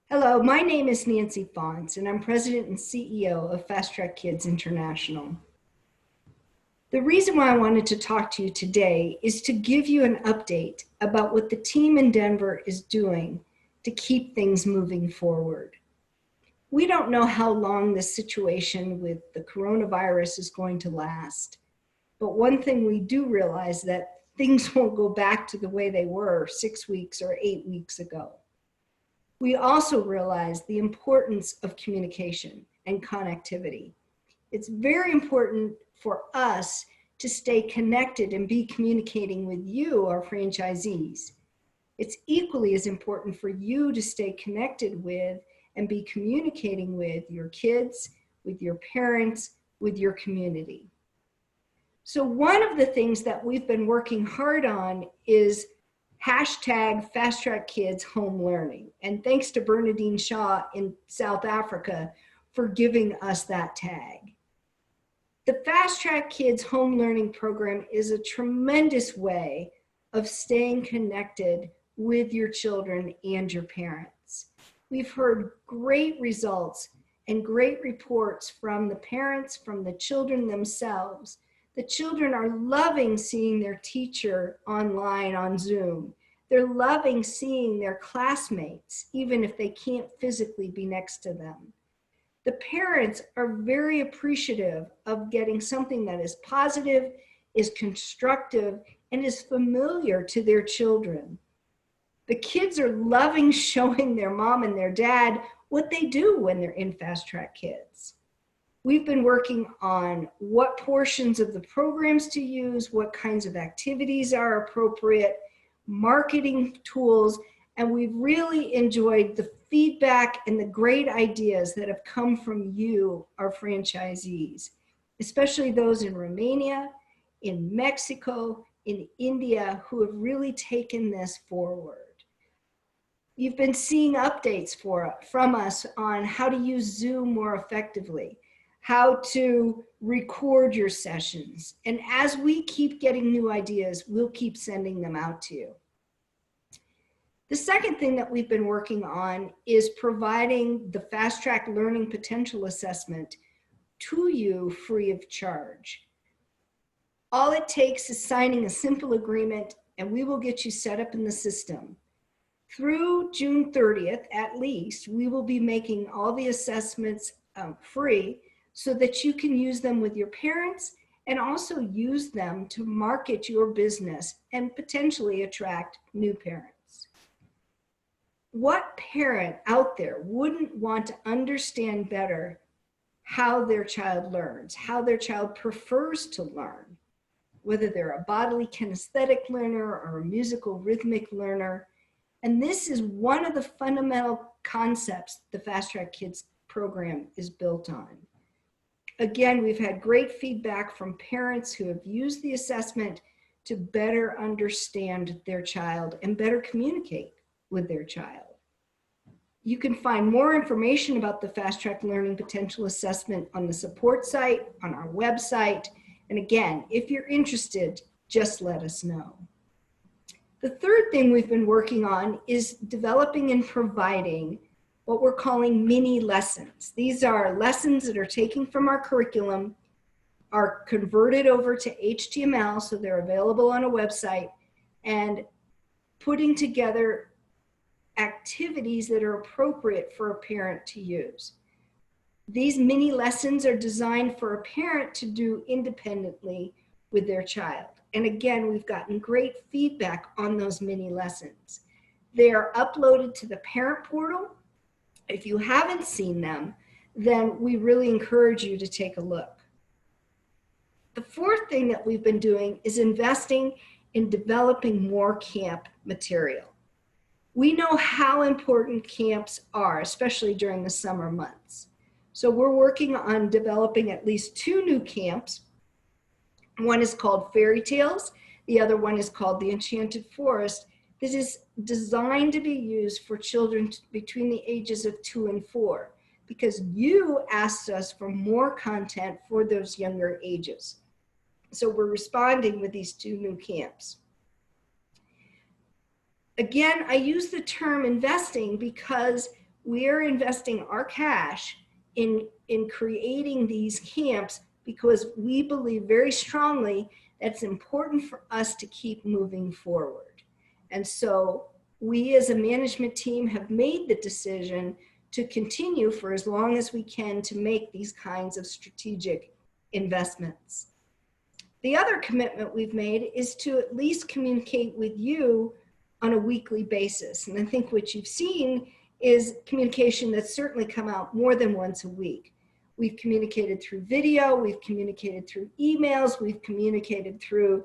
Hello, my name is Nancy Fons, and I'm President and CEO of FasTracKids International. The reason why I wanted to talk to you today is to give you an update about what the team in Denver is doing to keep things moving forward. We don't know how long this situation with the coronavirus is going to last, but one thing we do realize that things won't go back to the way they were 6 weeks or 8 weeks ago. We also realize the importance of communication and connectivity. It's very important for us to stay connected and be communicating with you, our franchisees. It's equally as important for you to stay connected with and be communicating with your kids, with your parents, with your community. So one of the things that we've been working hard on is hashtag FasTracKids Home Learning. And thanks to Bernadine Shaw in South Africa for giving us that tag. The FasTracKids Home Learning program is a tremendous way of staying connected with your children and your parents. We've heard great results and great reports from the parents, from the children themselves. The children are loving seeing their teacher online on Zoom. They're loving seeing their classmates, even if they can't physically be next to them. The parents are very appreciative of getting something that is positive, is constructive, and is familiar to their children. The kids are loving showing their mom and their dad what they do when they're in FasTracKids. We've been working on what portions of the programs to use, what kinds of activities are appropriate, marketing tools, and we've really enjoyed the feedback and the great ideas that have come from you, our franchisees, especially those in Romania, in Mexico, in India, who have really taken this forward. You've been seeing updates from us on how to use Zoom more effectively, how to record your sessions. And as we keep getting new ideas, we'll keep sending them out to you. The second thing that we've been working on is providing the Fast Track Learning Potential Assessment to you free of charge. All it takes is signing a simple agreement and we will get you set up in the system. Through June 30th, at least, we will be making all the assessments free so that you can use them with your parents and also use them to market your business and potentially attract new parents. What parent out there wouldn't want to understand better how their child learns, how their child prefers to learn, whether they're a bodily kinesthetic learner or a musical rhythmic learner? And this is one of the fundamental concepts the FasTracKids program is built on. Again, we've had great feedback from parents who have used the assessment to better understand their child and better communicate with their child. You can find more information about the Fast Track Learning Potential Assessment on the support site, on our website. And again, if you're interested, just let us know. The third thing we've been working on is developing and providing what we're calling mini lessons. These are lessons that are taken from our curriculum, are converted over to HTML, so they're available on a website, and putting together activities that are appropriate for a parent to use. These mini lessons are designed for a parent to do independently with their child. And again, we've gotten great feedback on those mini lessons. They are uploaded to the parent portal. If you haven't seen them, then we really encourage you to take a look. The fourth thing that we've been doing is investing in developing more camp material. We know how important camps are, especially during the summer months. So we're working on developing at least 2 new camps. One is called Fairy Tales. The other one is called The Enchanted Forest. This is designed to be used for children between the ages of 2 and 4 because you asked us for more content for those younger ages. So we're responding with these 2 new camps. Again, I use the term investing because we are investing our cash in creating these camps because we believe very strongly that it's important for us to keep moving forward. And so we as a management team have made the decision to continue for as long as we can to make these kinds of strategic investments. The other commitment we've made is to at least communicate with you on a weekly basis. And I think what you've seen is communication that's certainly come out more than once a week. We've communicated through video, we've communicated through emails, we've communicated through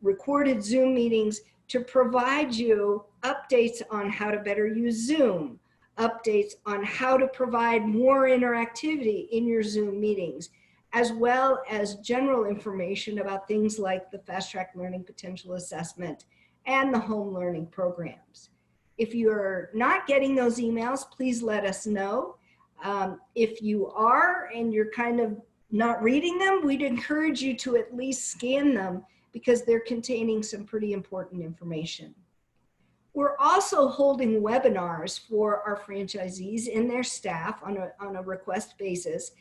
recorded Zoom meetings to provide you updates on how to better use Zoom, updates on how to provide more interactivity in your Zoom meetings, as well as general information about things like the Fast Track Learning Potential Assessment and the home learning programs. If you're not getting those emails, please let us know. If you are and you're kind of not reading them, we'd encourage you to at least scan them because they're containing some pretty important information. We're also holding webinars for our franchisees and their staff on a request basis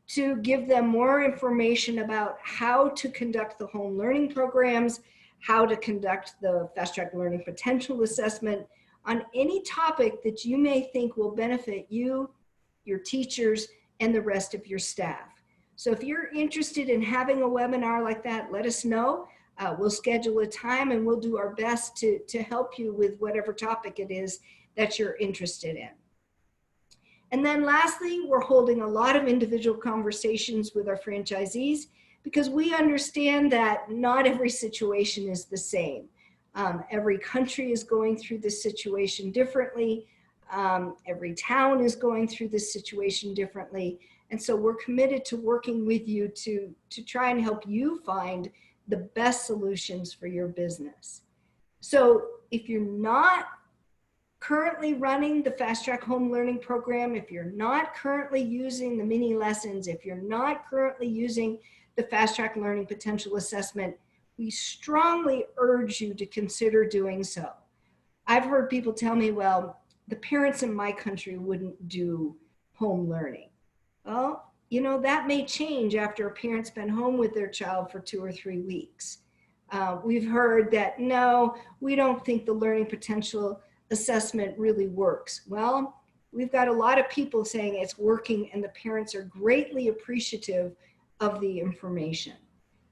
to give them more information about how to conduct the home learning programs, how to conduct the Fast Track Learning Potential Assessment, on any topic that you may think will benefit you, your teachers, and the rest of your staff. So if you're interested in having a webinar like that, let us know. We'll schedule a time and we'll do our best to help you with whatever topic it is that you're interested in. And then lastly, we're holding a lot of individual conversations with our franchisees because we understand that not every situation is the same. Every country is going through this situation differently. Every town is going through this situation differently. And so we're committed to working with you to try and help you find the best solutions for your business. So if you're not currently running the Fast Track Home Learning Program, if you're not currently using the mini lessons, if you're not currently using the Fast Track Learning Potential Assessment, we strongly urge you to consider doing so. I've heard people tell me, well, the parents in my country wouldn't do home learning. Well, you know, that may change after a parent's been home with their child for 2 or 3 weeks. We've heard that, no, we don't think the learning potential assessment really works. Well, we've got a lot of people saying it's working and the parents are greatly appreciative of the information.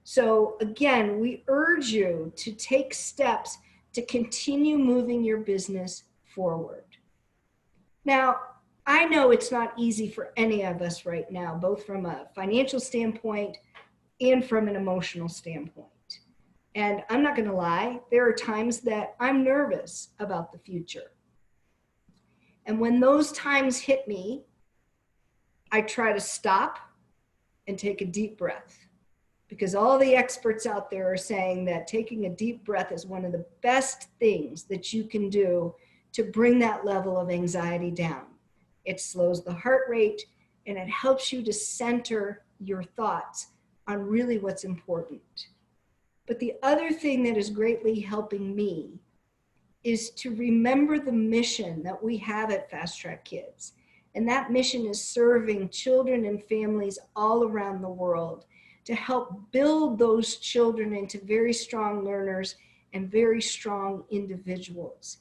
So again, we urge you to take steps to continue moving your business forward. Now, I know it's not easy for any of us right now, both from a financial standpoint and from an emotional standpoint. And I'm not going to lie, there are times that I'm nervous about the future. And when those times hit me, I try to stop and take a deep breath, because all the experts out there are saying that taking a deep breath is one of the best things that you can do to bring that level of anxiety down. It slows the heart rate and it helps you to center your thoughts on really what's important. But the other thing that is greatly helping me is to remember the mission that we have at Fast Track Kids. And that mission is serving children and families all around the world to help build those children into very strong learners and very strong individuals.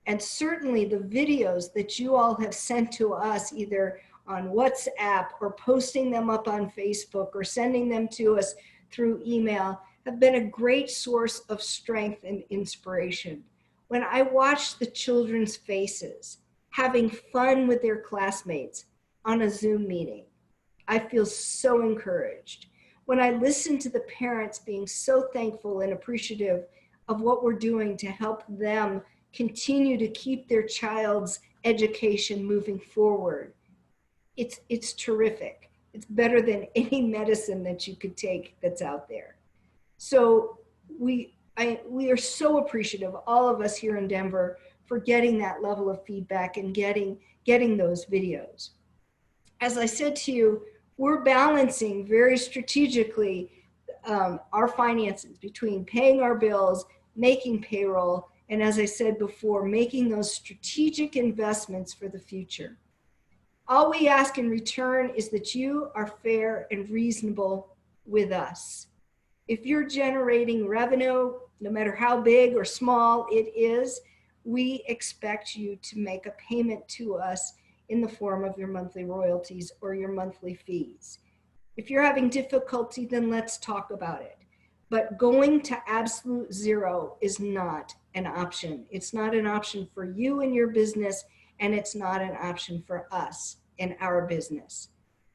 And certainly the videos that you all have sent to us, either on WhatsApp or posting them up on Facebook or sending them to us through email, have been a great source of strength and inspiration. When I watch the children's faces having fun with their classmates on a Zoom meeting, I feel so encouraged. When I listen to the parents being so thankful and appreciative of what we're doing to help them continue to keep their child's education moving forward, it's terrific. It's better than any medicine that you could take that's out there. So we are so appreciative, all of us here in Denver, for getting that level of feedback and getting those videos. As I said to you, we're balancing very strategically our finances between paying our bills, making payroll, And as I said before, making those strategic investments for the future. All we ask in return is that you are fair and reasonable with us. If you're generating revenue, no matter how big or small it is, we expect you to make a payment to us in the form of your monthly royalties or your monthly fees. If you're having difficulty, then let's talk about it. But going to absolute zero is not an option. It's not an option for you and your business, and it's not an option for us in our business.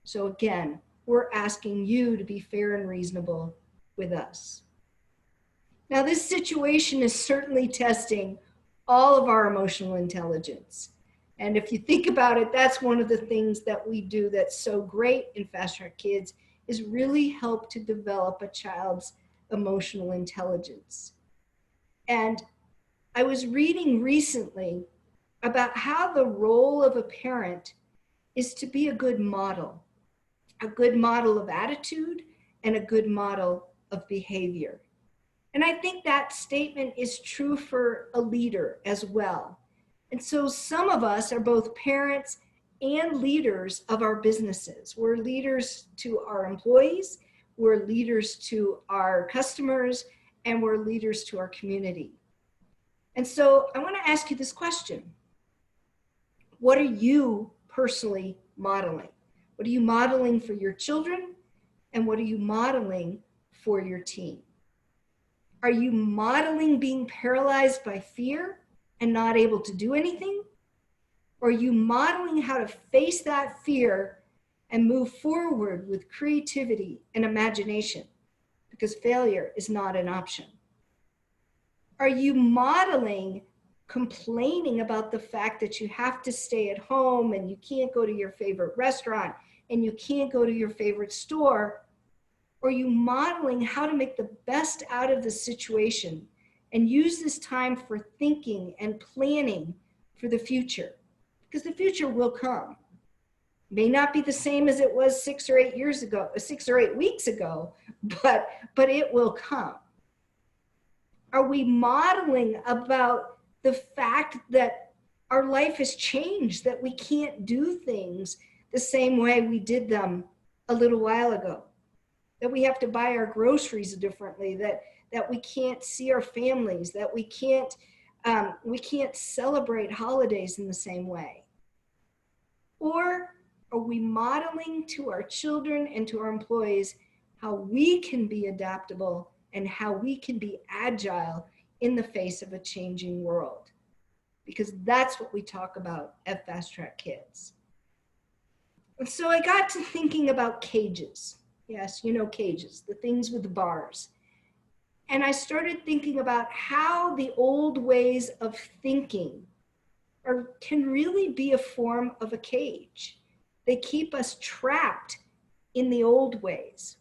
So again, we're asking you to be fair and reasonable with us. Now, this situation is certainly testing all of our emotional intelligence. And if you think about it, that's one of the things that we do that's so great in Fast Track Kids, is really help to develop a child's emotional intelligence. And I was reading recently about how the role of a parent is to be a good model of attitude and a good model of behavior. And I think that statement is true for a leader as well. And so some of us are both parents and leaders of our businesses. We're leaders to our employees, we're leaders to our customers, and we're leaders to our community. And so I want to ask you this question. What are you personally modeling? What are you modeling for your children? And what are you modeling for your team? Are you modeling being paralyzed by fear and not able to do anything? Or are you modeling how to face that fear and move forward with creativity and imagination? Because failure is not an option. Are you modeling complaining about the fact that you have to stay at home and you can't go to your favorite restaurant and you can't go to your favorite store? Or are you modeling how to make the best out of the situation and use this time for thinking and planning for the future? Because the future will come. It may not be the same as it was 6 or 8 years ago, 6 or 8 weeks ago, but it will come. Are we modeling about the fact that our life has changed, that we can't do things the same way we did them a little while ago? That we have to buy our groceries differently, that we can't see our families, that we can't celebrate holidays in the same way? Or are we modeling to our children and to our employees how we can be adaptable and how we can be agile in the face of a changing world? Because that's what we talk about at Fast Track Kids. And so I got to thinking about cages. Yes, you know, cages, the things with the bars. And I started thinking about how the old ways of thinking can really be a form of a cage. They keep us trapped in the old ways.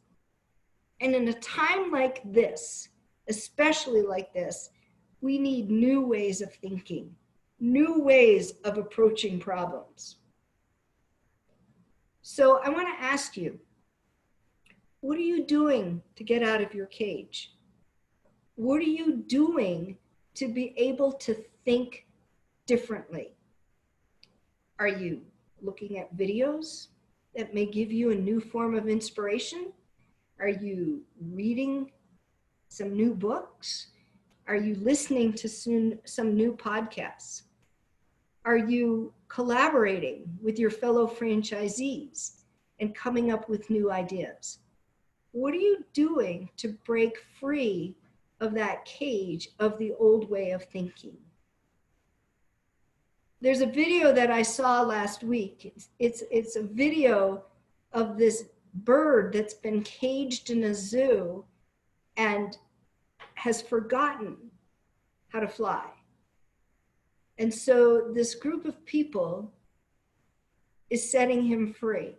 And in a time like this, especially like this, we need new ways of thinking, new ways of approaching problems. So I want to ask you, what are you doing to get out of your cage? What are you doing to be able to think differently? Are you looking at videos that may give you a new form of inspiration? Are you reading some new books? Are you listening to some new podcasts? Are you collaborating with your fellow franchisees and coming up with new ideas? What are you doing to break free of that cage of the old way of thinking? There's a video that I saw last week. It's a video of this bird that's been caged in a zoo and has forgotten how to fly. And so this group of people is setting him free.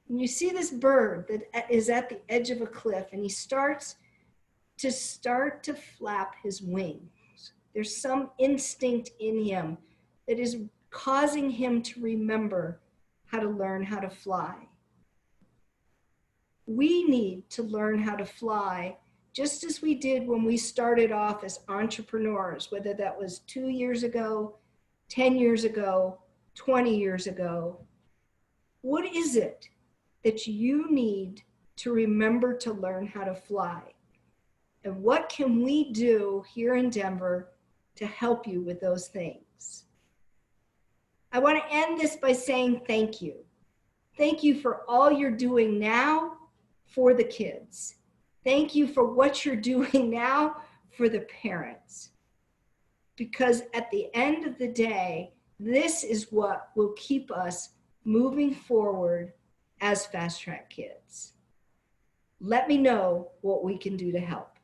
And you see this bird that is at the edge of a cliff, and he starts to flap his wings. There's some instinct in him that is causing him to remember how to learn how to fly. We need to learn how to fly just as we did when we started off as entrepreneurs, whether that was 2 years ago, 10 years ago, 20 years ago. What is it that you need to remember to learn how to fly? And what can we do here in Denver to help you with those things? I want to end this by saying thank you. Thank you for all you're doing now for the kids. Thank you for what you're doing now for the parents. Because at the end of the day, this is what will keep us moving forward as Fast Track Kids. Let me know what we can do to help.